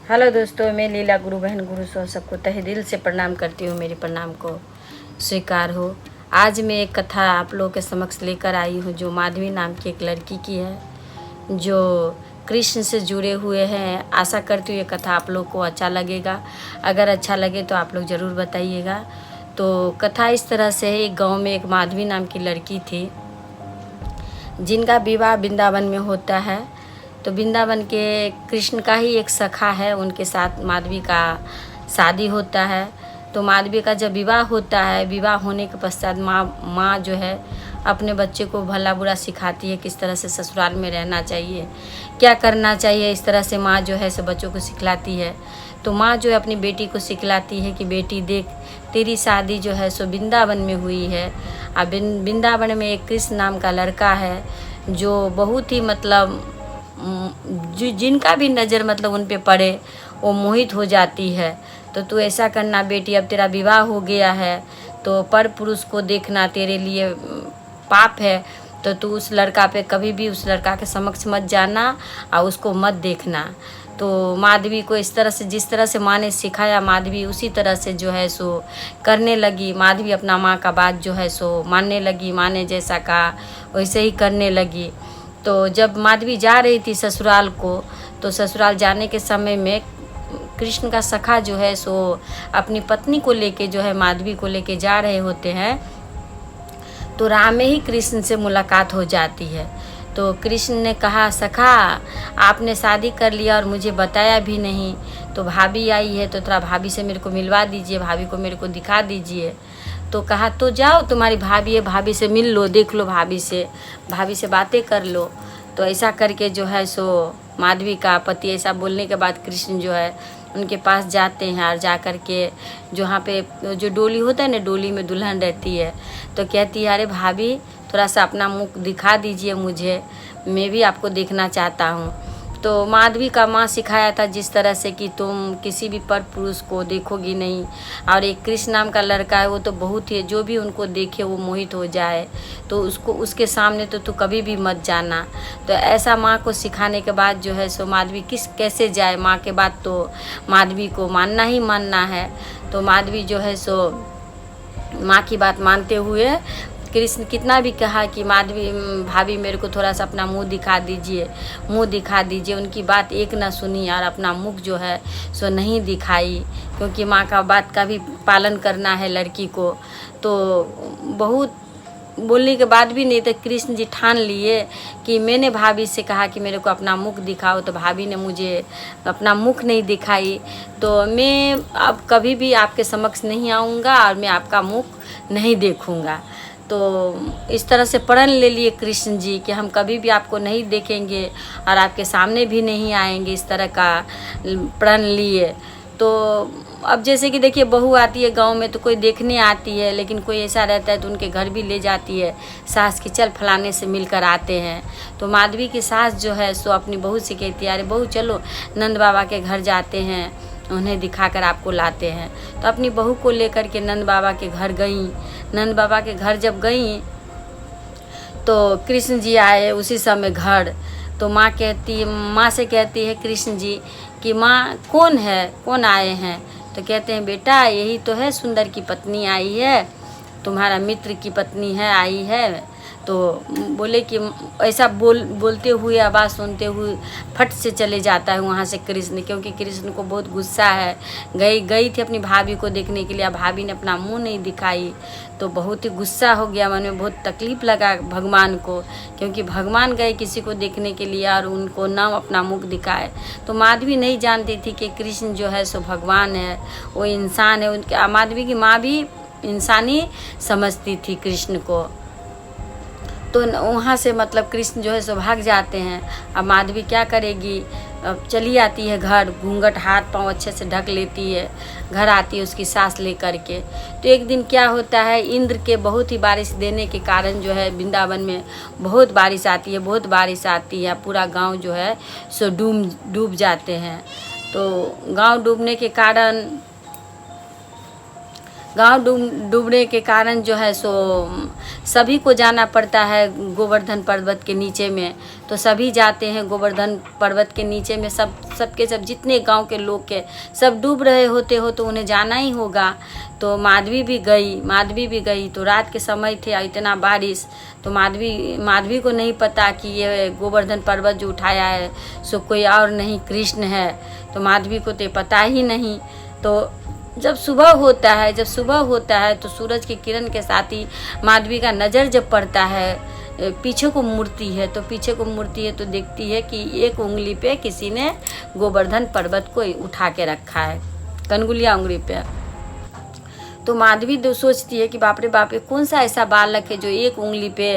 Hello दोस्तों, मैं लीला गुरु बहन गुरु सो सबको तहे दिल से प्रणाम करती हूँ। मेरे प्रणाम को स्वीकार हो। आज मैं एक कथा आप लोगों के समक्ष लेकर आई हूँ जो माधवी नाम की एक लड़की की है, जो कृष्ण से जुड़े हुए हैं। आशा करती हूँ ये कथा आप लोग को अच्छा लगेगा। अगर अच्छा लगे तो आप लोग ज़रूर बताइएगा। तो कथा इस तरह से है। एक गाँव में एक माधवी नाम की लड़की थी जिनका विवाह वृंदावन में होता है। तो वृंदावन के कृष्ण का ही एक सखा है, उनके साथ माधवी का शादी होता है। तो माधवी का जब विवाह होता है, विवाह होने के पश्चात माँ जो है अपने बच्चे को भला बुरा सिखाती है, किस तरह से ससुराल में रहना चाहिए, क्या करना चाहिए। इस तरह से माँ जो है सब बच्चों को सिखलाती है। तो माँ जो है अपनी बेटी को सिखलाती है कि बेटी देख, तेरी शादी जो है सो वृंदावन में हुई है। अब वृंदावन में एक कृष्ण नाम का लड़का है जो बहुत ही मतलब जो जिनका भी नज़र मतलब उन पे पड़े वो मोहित हो जाती है। तो तू ऐसा करना बेटी, अब तेरा विवाह हो गया है तो पर पुरुष को देखना तेरे लिए पाप है। तो तू उस लड़का पे कभी भी उस लड़का के समक्ष मत जाना और उसको मत देखना। तो माधवी को इस तरह से, जिस तरह से माँ ने सिखाया, माधवी उसी तरह से जो है सो करने लगी। माधवी अपना माँ का बात जो है सो मानने लगी। माँ ने जैसा कहा वैसे ही करने लगी। तो जब माधवी जा रही थी ससुराल को, तो ससुराल जाने के समय में कृष्ण का सखा जो है सो अपनी पत्नी को लेके जो है माधवी को लेके जा रहे होते हैं। तो राह में ही कृष्ण से मुलाकात हो जाती है। तो कृष्ण ने कहा, सखा आपने शादी कर लिया और मुझे बताया भी नहीं। तो भाभी आई है तो थोड़ा भाभी से मेरे को मिलवा दीजिए, भाभी को मेरे को दिखा दीजिए। तो कहा तो जाओ, तुम्हारी भाभी है, भाभी से मिल लो, देख लो, भाभी से बातें कर लो। तो ऐसा करके जो है सो माधवी का पति ऐसा बोलने के बाद कृष्ण जो है उनके पास जाते हैं। और जा कर के जहाँ पे जो डोली होता है ना, डोली में दुल्हन रहती है, तो कहती है, अरे भाभी थोड़ा सा अपना मुख दिखा दीजिए मुझे, मैं भी आपको देखना चाहता हूँ। तो माधवी का माँ सिखाया था जिस तरह से कि तुम किसी भी पर पुरुष को देखोगी नहीं। और एक कृष्ण नाम का लड़का है, वो तो बहुत ही, जो भी उनको देखे वो मोहित हो जाए। तो उसको उसके सामने तो तू कभी भी मत जाना। तो ऐसा माँ को सिखाने के बाद जो है सो माधवी कैसे जाए। माँ के बात तो माधवी को मानना ही मानना है। तो माधवी जो है सो माँ की बात मानते हुए, कृष्ण कितना भी कहा कि माधवी भाभी मेरे को थोड़ा सा अपना मुंह दिखा दीजिए, उनकी बात एक ना सुनी और अपना मुख जो है सो नहीं दिखाई, क्योंकि माँ का बात का भी पालन करना है लड़की को। तो बहुत बोलने के बाद भी नहीं, तो कृष्ण जी ठान लिए कि मैंने भाभी से कहा कि मेरे को अपना मुख दिखाओ, तो भाभी ने मुझे अपना मुख नहीं दिखाई। तो मैं अब कभी भी आपके समक्ष नहीं आऊँगा और मैं आपका मुख नहीं देखूँगा। तो इस तरह से प्रण ले लिए कृष्ण जी कि हम कभी भी आपको नहीं देखेंगे और आपके सामने भी नहीं आएंगे। इस तरह का प्रण लिए। तो अब जैसे कि देखिए, बहू आती है गांव में तो कोई देखने आती है, लेकिन कोई ऐसा रहता है तो उनके घर भी ले जाती है सास की, चल फलाने से मिलकर आते हैं। तो माधवी की सास जो है सो अपनी बहू से कहती है, अरे बहू चलो नंद बाबा के घर जाते हैं, उन्हें दिखाकर आपको लाते हैं। तो अपनी बहू को लेकर के नंद बाबा के घर गई। नंद बाबा के घर जब गई तो कृष्ण जी आए उसी समय घर। तो माँ से कहती है कृष्ण जी कि माँ कौन है, कौन आए हैं। तो कहते हैं, बेटा यही तो है, सुंदर की पत्नी आई है, तुम्हारा मित्र की पत्नी है, आई है। तो बोले कि ऐसा बोलते हुए, आवाज़ सुनते हुए फट से चले जाता है वहाँ से कृष्ण, क्योंकि कृष्ण को बहुत गुस्सा है। गई थी अपनी भाभी को देखने के लिए, भाभी ने अपना मुंह नहीं दिखाई। तो बहुत ही गुस्सा हो गया, मन में बहुत तकलीफ लगा भगवान को, क्योंकि भगवान गए किसी को देखने के लिए और उनको ना अपना मुख दिखाए। तो माधवी नहीं जानती थी कि कृष्ण जो है सो भगवान है, वो इंसान है। उनके माधवी की माँ भी इंसानी समझती थी कृष्ण को। तो वहाँ से मतलब कृष्ण जो है सो भाग जाते हैं। अब माधवी क्या करेगी, अब चली आती है घर, घूंघट हाथ पांव अच्छे से ढक लेती है, घर आती है उसकी सास लेकर के। तो एक दिन क्या होता है, इंद्र के बहुत ही बारिश देने के कारण जो है वृंदावन में बहुत बारिश आती है, पूरा गांव जो है सो डूब जाते हैं। तो गांव डूबने के कारण गांव डूबने के कारण जो है सो सभी को जाना पड़ता है गोवर्धन पर्वत के नीचे में। तो सभी जाते हैं गोवर्धन पर्वत के नीचे में, सबके सब जितने गांव के लोग के सब डूब रहे होते हो तो उन्हें जाना ही होगा। तो माधवी भी गई। तो रात के समय थे, इतना बारिश, तो माधवी को नहीं पता कि ये गोवर्धन पर्वत जो उठाया है सो कोई और नहीं, कृष्ण है। तो माधवी को तो पता ही नहीं। तो जब सुबह होता है तो सूरज की किरण के साथ ही माधवी का नज़र जब पड़ता है पीछे को मुड़ती है तो देखती है कि एक उंगली पे किसी ने गोवर्धन पर्वत को उठा के रखा है, कनगुलिया उंगली पे। तो माधवी सोचती है कि बाप रे बाप, कौन सा ऐसा बालक है जो एक उंगली पे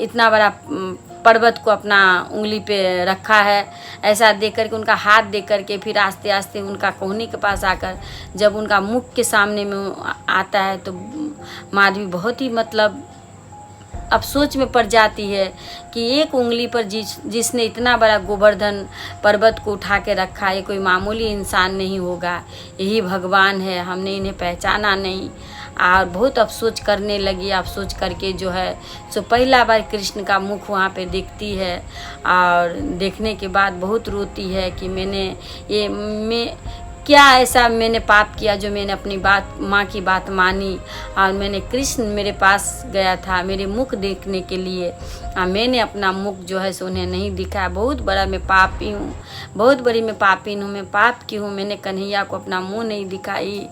इतना बड़ा पर्वत को अपना उंगली पे रखा है। ऐसा देख कर के, उनका हाथ देख कर के, फिर आस्ते आस्ते उनका कोहनी के पास आकर जब उनका मुख के सामने में आता है तो माधवी बहुत ही मतलब अब सोच में पड़ जाती है कि एक उंगली पर जिसने इतना बड़ा गोवर्धन पर्वत को उठा के रखा है, कोई मामूली इंसान नहीं होगा, यही भगवान है, हमने इन्हें पहचाना नहीं। और बहुत अफसोस करने लगी। अफसोस करके जो है सो पहला बार कृष्ण का मुख वहाँ पे देखती है और देखने के बाद बहुत रोती है कि मैं क्या ऐसा मैंने पाप किया जो मैंने अपनी माँ की बात मानी और मैंने कृष्ण मेरे पास गया था मेरे मुख देखने के लिए और मैंने अपना मुख जो है सो उन्हें नहीं दिखाया। बहुत बड़ा मैं पापी हूँ, बहुत बड़ी मैं पापी हूँ, मैं पाप की हूँ, मैंने कन्हैया को अपना मुँह नहीं दिखाई,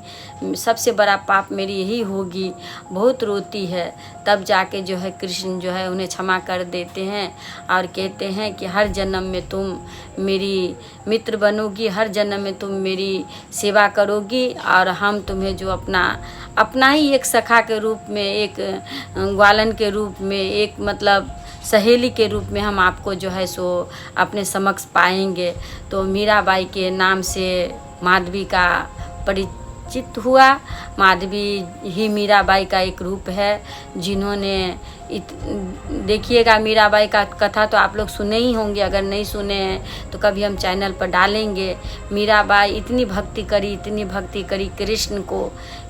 सबसे बड़ा पाप मेरी यही होगी। बहुत रोती है। तब जाके जो है कृष्ण जो है उन्हें क्षमा कर देते हैं और कहते हैं कि हर जन्म में तुम मेरी मित्र बनोगी, हर जन्म में तुम मेरी सेवा करोगी और हम तुम्हें जो अपना ही एक सखा के रूप में, एक ग्वालन के रूप में, एक मतलब सहेली के रूप में हम आपको जो है सो अपने समक्ष पाएंगे। तो मीराबाई के नाम से माधवी का परिचित हुआ। माधवी ही मीराबाई का एक रूप है जिन्होंने देखिएगा मीराबाई का कथा तो आप लोग सुने ही होंगे, अगर नहीं सुने हैं तो कभी हम चैनल पर डालेंगे। मीराबाई इतनी भक्ति करी कृष्ण को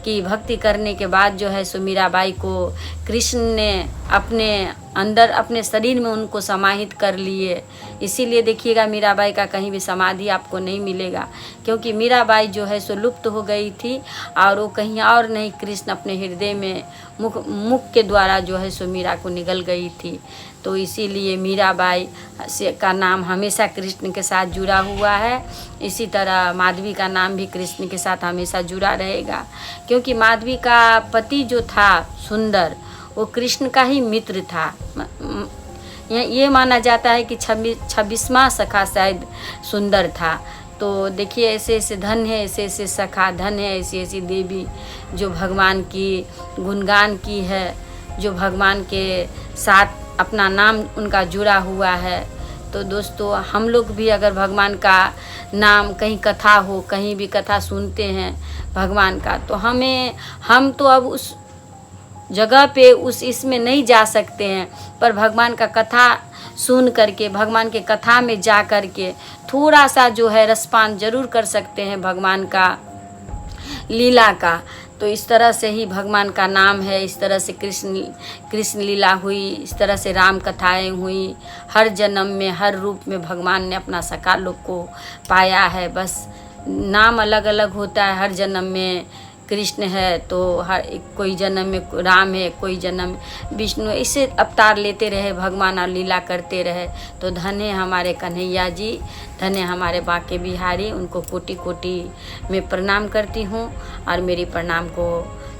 कि भक्ति करने के बाद जो है सो मीराबाई को कृष्ण ने अपने अंदर अपने शरीर में उनको समाहित कर लिए। इसीलिए देखिएगा मीराबाई का कहीं भी समाधि आपको नहीं मिलेगा, क्योंकि मीराबाई जो है सो लुप्त हो गई थी और वो कहीं और नहीं, कृष्ण अपने हृदय में मुख के द्वारा जो है सो मीरा को निगल गई थी। तो इसीलिए मीराबाई का नाम हमेशा कृष्ण के साथ जुड़ा हुआ है। इसी तरह माधवी का नाम भी कृष्ण के साथ हमेशा जुड़ा रहेगा, क्योंकि माधवी का पति जो था सुंदर वो कृष्ण का ही मित्र था। ये माना जाता है कि 26वां सखा शायद सुंदर था। तो देखिए ऐसे ऐसे धन है, ऐसे ऐसे सखा धन है, ऐसी ऐसी देवी जो भगवान की गुणगान की है, जो भगवान के साथ अपना नाम उनका जुड़ा हुआ है। तो दोस्तों हम लोग भी अगर भगवान का नाम कहीं कथा हो, कहीं भी कथा सुनते हैं भगवान का, तो हम तो अब उस जगह पे इसमें नहीं जा सकते हैं, पर भगवान का कथा सुन करके, भगवान के कथा में जा करके थोड़ा सा जो है रसपान जरूर कर सकते हैं भगवान का लीला का। तो इस तरह से ही भगवान का नाम है, इस तरह से कृष्ण लीला हुई, इस तरह से राम कथाएं हुई। हर जन्म में हर रूप में भगवान ने अपना सखा लोग को पाया है, बस नाम अलग अलग होता है। हर जन्म में कृष्ण है तो कोई जन्म में राम है, कोई जन्म विष्णु, इसे अवतार लेते रहे भगवान और लीला करते रहे। तो धन्य हमारे कन्हैया जी, धन्य हमारे बांके बिहारी, उनको कोटि कोटि में प्रणाम करती हूँ और मेरी प्रणाम को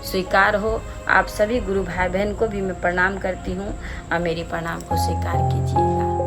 स्वीकार हो। आप सभी गुरु भाई बहन को भी मैं प्रणाम करती हूँ और मेरी प्रणाम को स्वीकार कीजिएगा।